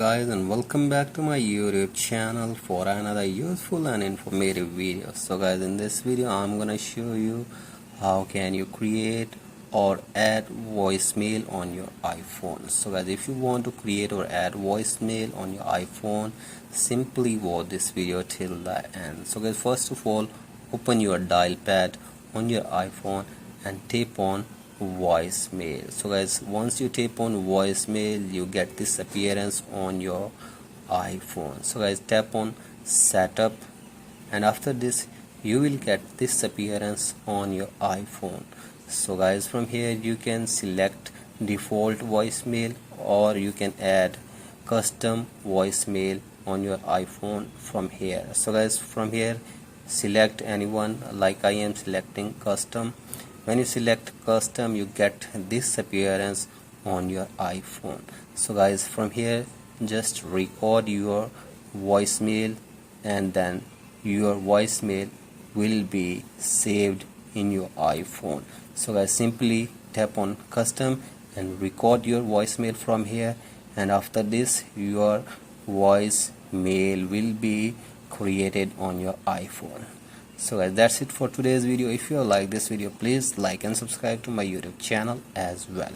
guys, and welcome back to my YouTube channel for another useful and informative video. So guys, in this video I'm gonna show you how can you create or add voicemail on your iPhone. So guys, if you want to create or add voicemail on your iPhone, simply watch this video till the end. So guys, first of all, open your dial pad on your iPhone and tap on voicemail. So guys, once you tap on voicemail, you get this appearance on your iPhone. So guys, tap on setup, and after this you will get this appearance on your iPhone. So guys, from here you can select default voicemail, or you can add custom voicemail on your iPhone from here. So guys, from here select anyone, like I am selecting custom. When you select custom, you get this appearance on your iPhone. So guys, from here just record your voicemail, and then your voicemail will be saved in your iPhone. So guys, simply tap on custom and record your voicemail from here, and after this your voicemail will be created on your iPhone. So guys, that's it for today's video. If you like this video, please like and subscribe to my YouTube channel as well.